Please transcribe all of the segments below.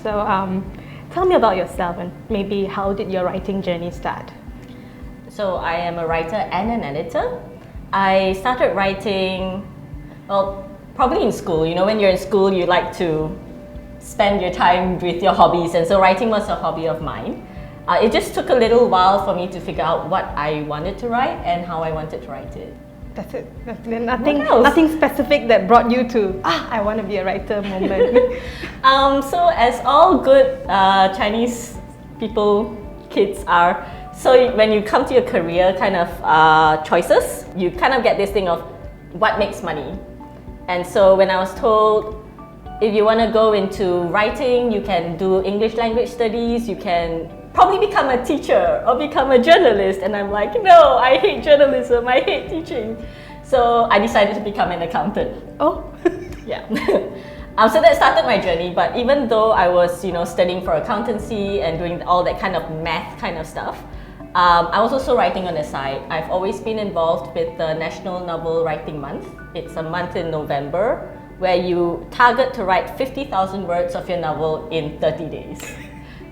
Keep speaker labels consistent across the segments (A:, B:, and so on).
A: So tell me about yourself and maybe how did your writing journey start?
B: So I am a writer and an editor. I started writing, well, probably in school. You know, when you're in school, you like to spend your time with your hobbies, and so writing was a hobby of mine. It just took a little while for me to figure out what I wanted to write and how I wanted to write it.
A: That's it. Nothing specific that brought you to, I want to be a writer moment.
B: So as all good Chinese people, kids are, so when you come to your career kind of choices, you kind of get this thing of what makes money. And so when I was told, if you want to go into writing, you can do English language studies, you can probably become a teacher or become a journalist. And I'm like, no, I hate journalism, I hate teaching. So I decided to become an accountant.
A: Oh,
B: yeah. So that started my journey. But even though I was, studying for accountancy and doing all that kind of math kind of stuff, I was also writing on the side. I've always been involved with the National Novel Writing Month. It's a month in November where you target to write 50,000 words of your novel in 30 days.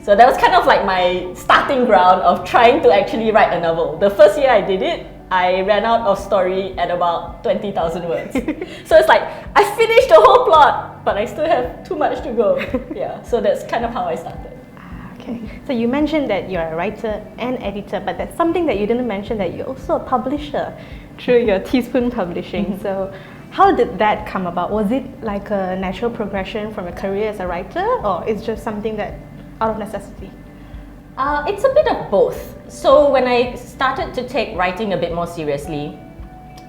B: So that was kind of like my starting ground of trying to actually write a novel. The first year I did it, I ran out of story at about 20,000 words. So it's like, I finished the whole plot, but I still have too much to go. Yeah, so that's kind of how I started.
A: Okay. So you mentioned that you're a writer and editor, but that's something that you didn't mention, that you're also a publisher through your Teaspoon Publishing. So how did that come about? Was it like a natural progression from a career as a writer, or it's just something that out of necessity?
B: It's a bit of both. So when I started to take writing a bit more seriously,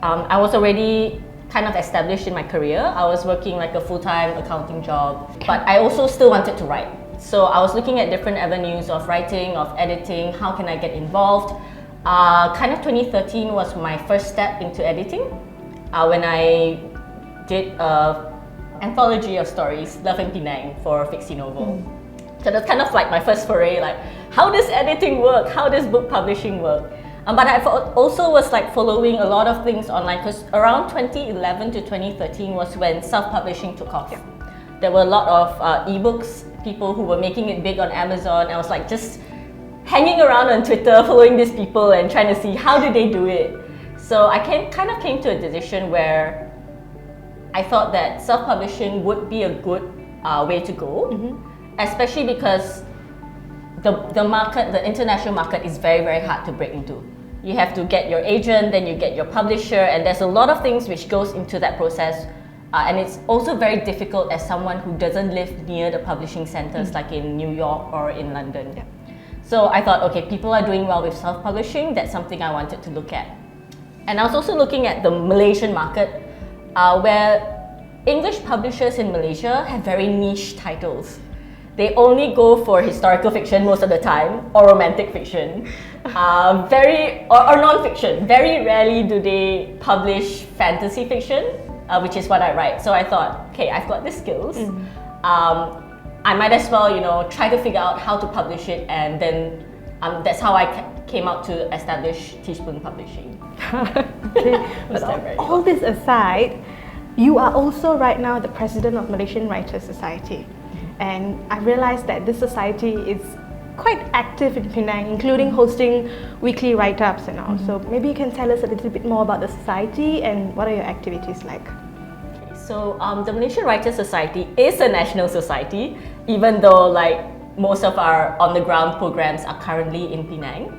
B: I was already kind of established in my career. I was working like a full-time accounting job, but I also still wanted to write. So I was looking at different avenues of writing, of editing, how can I get involved. Kind of 2013 was my first step into editing when I did an anthology of stories, Love in Penang, for Fixie Novel. So that's kind of like my first foray, like how does editing work? How does book publishing work? But I also was like following a lot of things online, because around 2011 to 2013 was when self-publishing took off. Yeah. There were a lot of ebooks, people who were making it big on Amazon. I was like just hanging around on Twitter, following these people and trying to see how did they do it. So I kind of came to a decision where I thought that self-publishing would be a good way to go. Especially because the market, the international market, is very, very hard to break into. You have to get your agent, then you get your publisher, and there's a lot of things which goes into that process. And it's also very difficult as someone who doesn't live near the publishing centers like in New York or in London. Yeah. So I thought, okay, people are doing well with self-publishing, that's something I wanted to look at. And I was also looking at the Malaysian market, where English publishers in Malaysia have very niche titles. They only go for historical fiction most of the time, or romantic fiction, or non-fiction. Very rarely do they publish fantasy fiction, which is what I write. So I thought, okay, I've got the skills. I might as well, try to figure out how to publish it, and then that's how I came out to establish Teaspoon Publishing.
A: Okay. But all this aside, you are also right now the president of Malaysian Writers Society. And I realized that this society is quite active in Penang, including hosting weekly write-ups and all. So maybe you can tell us a little bit more about the society and what are your activities like?
B: Okay, so the Malaysian Writers Society is a national society, even though like most of our on-the-ground programs are currently in Penang.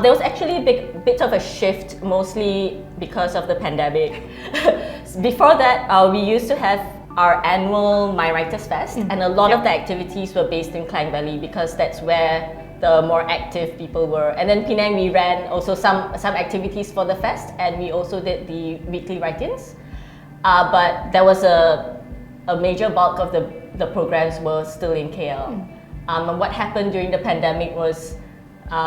B: There was actually a bit of a shift, mostly because of the pandemic. Before that, we used to have our annual My Writers Fest, and a lot of the activities were based in Klang Valley because that's where the more active people were. And then Penang, we ran also some activities for the fest, and we also did the weekly write-ins. But there was a major bulk of the programs were still in KL. And what happened during the pandemic was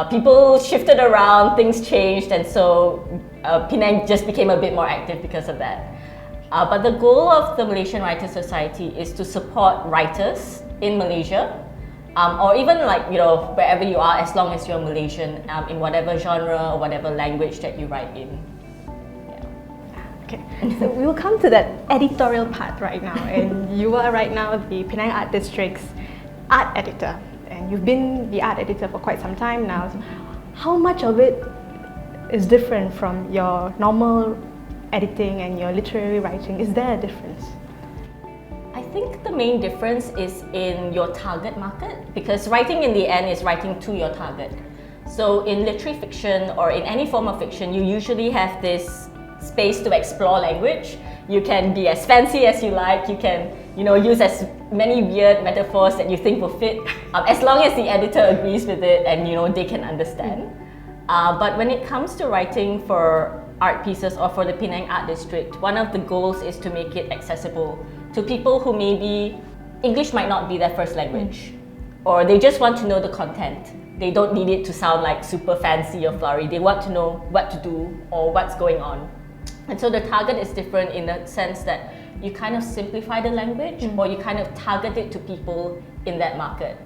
B: people shifted around, things changed, and so Penang just became a bit more active because of that. But the goal of the Malaysian Writers Society is to support writers in Malaysia, or even like, wherever you are, as long as you're Malaysian, in whatever genre or whatever language that you write in.
A: Okay, so we will come to that editorial part right now, and you are right now the Penang Art District's art editor, and you've been the art editor for quite some time now. So how much of it is different from your normal editing and your literary writing? Is there a difference?
B: I think the main difference is in your target market, because writing in the end is writing to your target. So in literary fiction or in any form of fiction, you usually have this space to explore language. You can be as fancy as you like, you can use as many weird metaphors that you think will fit, as long as the editor agrees with it and they can understand. But when it comes to writing for art pieces or for the Penang Art District, one of the goals is to make it accessible to people who maybe English might not be their first language, or they just want to know the content. They don't need it to sound like super fancy or flowery. They want to know what to do or what's going on. And so the target is different in the sense that you kind of simplify the language, or you kind of target it to people in that market.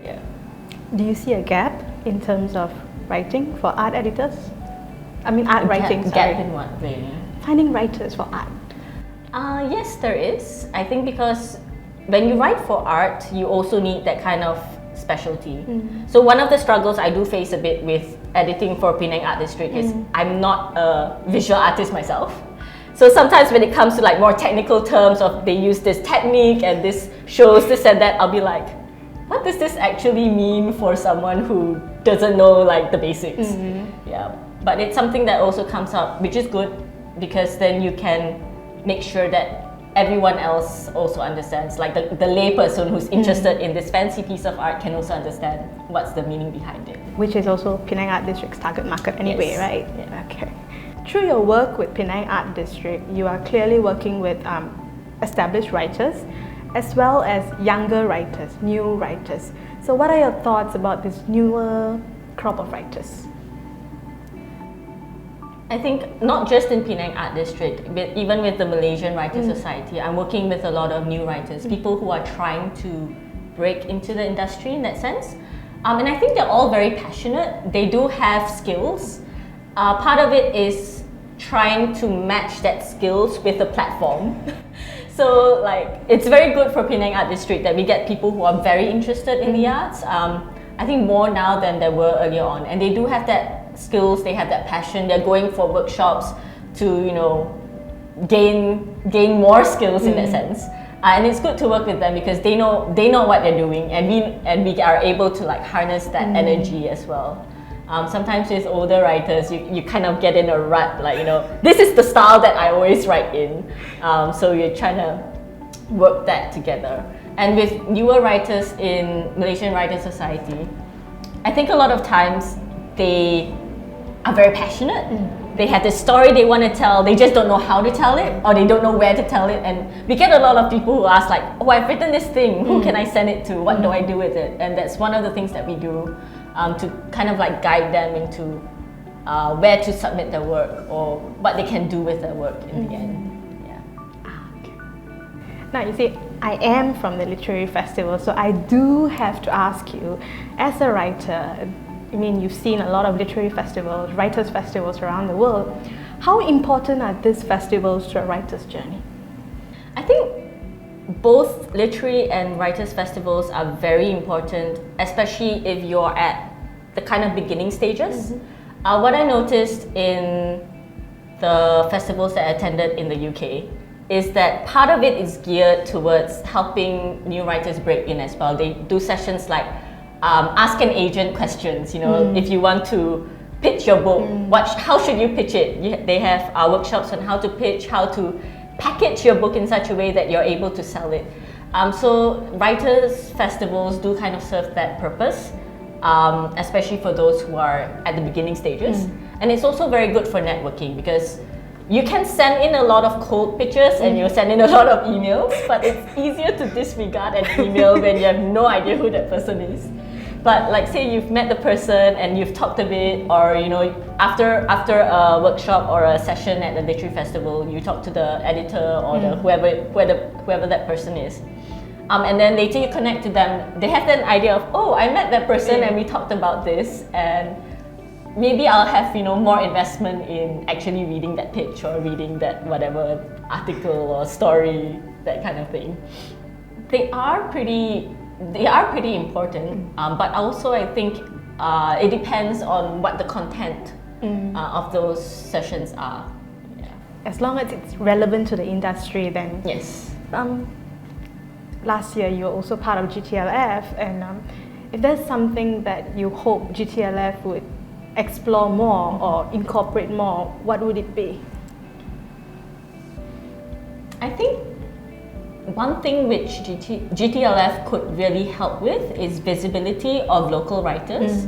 B: Yeah.
A: Do you see a gap in terms of writing for art editors? I mean art writing, sorry.
B: Gap in what, really?
A: Finding writers for art.
B: Yes, there is. I think because when you write for art, you also need that kind of specialty. So one of the struggles I do face a bit with editing for Penang Art District is I'm not a visual artist myself. So sometimes when it comes to like more technical terms of they use this technique and this shows this and that, I'll be like, what does this actually mean for someone who doesn't know like the basics? Yeah, but it's something that also comes up, which is good, because then you can make sure that everyone else also understands, like the lay person who's interested in this fancy piece of art can also understand what's the meaning behind it.
A: Which is also Penang Art District's target market anyway,
B: Yes.
A: right?
B: Yeah.
A: Okay. Through your work with Penang Art District, you are clearly working with established writers as well as younger writers, new writers. So what are your thoughts about this newer crop of writers?
B: I think not just in Penang Art District, but even with the Malaysian Writers Society, I'm working with a lot of new writers, people who are trying to break into the industry in that sense. And I think they're all very passionate. They do have skills. Part of it is trying to match that skills with the platform. So like, it's very good for Penang Art District that we get people who are very interested in the arts. I think more now than there were earlier on, and they do have that skills, they have that passion, they're going for workshops to gain more skills in that sense. And it's good to work with them because they know what they're doing, and we are able to like harness that energy as well. Sometimes with older writers, you kind of get in a rut, like this is the style that I always write in, so you're trying to work that together. And with newer writers in Malaysian Writers Society, I think a lot of times they are very passionate. They have this story they want to tell, they just don't know how to tell it, or they don't know where to tell it. And we get a lot of people who ask like, oh, I've written this thing, who can I send it to? What do I do with it? And that's one of the things that we do to kind of like guide them into where to submit their work or what they can do with their work in the end.
A: Now you see, I am from the literary festival, so I do have to ask you, as a writer, I mean, you've seen a lot of literary festivals, writers' festivals around the world. How important are these festivals to a writer's journey? I
B: think both literary and writers' festivals are very important, especially if you're at the kind of beginning stages. What I noticed in the festivals that I attended in the UK is that part of it is geared towards helping new writers break in as well. They do sessions like ask an agent questions, if you want to pitch your book, how should you pitch it? They have workshops on how to pitch, how to package your book in such a way that you're able to sell it. So writers' festivals do kind of serve that purpose, especially for those who are at the beginning stages. And it's also very good for networking because you can send in a lot of cold pitches and you send in a lot of emails, but it's easier to disregard an email when you have no idea who that person is. But like say you've met the person and you've talked a bit, or after a workshop or a session at the literary festival, you talk to the editor or the whoever that person is. And then later you connect to them, they have an idea of, oh, I met that person and we talked about this, and maybe I'll have more investment in actually reading that pitch or reading that whatever article or story, that kind of thing. They are pretty They are pretty important, but also I think it depends on what the content of those sessions are. Yeah.
A: As long as it's relevant to the industry, then
B: Yes.
A: Last year you were also part of GTLF, and if there's something that you hope GTLF would explore more or incorporate more, what would it be?
B: I think one thing which GTLF could really help with is visibility of local writers.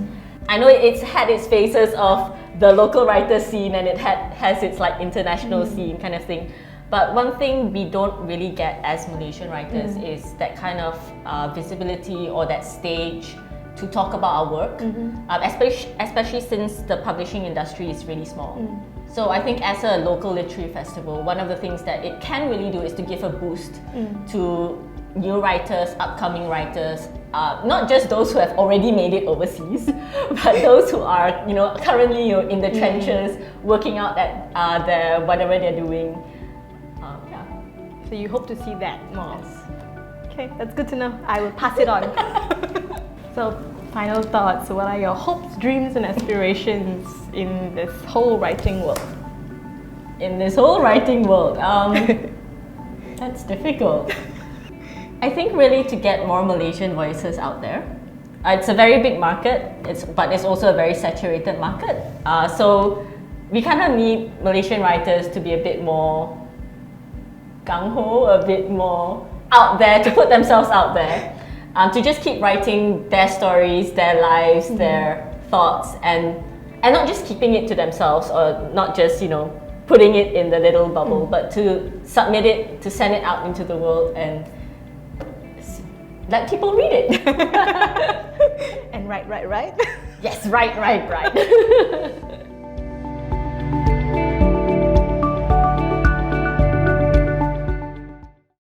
B: I know it's had its phases of the local writer scene and it has its like international scene kind of thing. But one thing we don't really get as Malaysian writers is that kind of visibility or that stage to talk about our work, especially since the publishing industry is really small. So I think as a local literary festival, one of the things that it can really do is to give a boost to new writers, upcoming writers, not just those who have already made it overseas, but those who are currently in the trenches, working out at their whatever they're doing. Yeah.
A: So you hope to see that more? Yes. Okay, that's good to know. I will pass it on. So, final thoughts. What are your hopes, dreams, and aspirations in this whole writing world?
B: In this whole writing world, that's difficult. I think really to get more Malaysian voices out there. It's a very big market, but it's also a very saturated market. So we kind of need Malaysian writers to be a bit more gung-ho, a bit more out there, to put themselves out there. To just keep writing their stories, their lives, their thoughts, and not just keeping it to themselves, or not just putting it in the little bubble, but to submit it, to send it out into the world and let people read it.
A: And write.
B: Yes, right.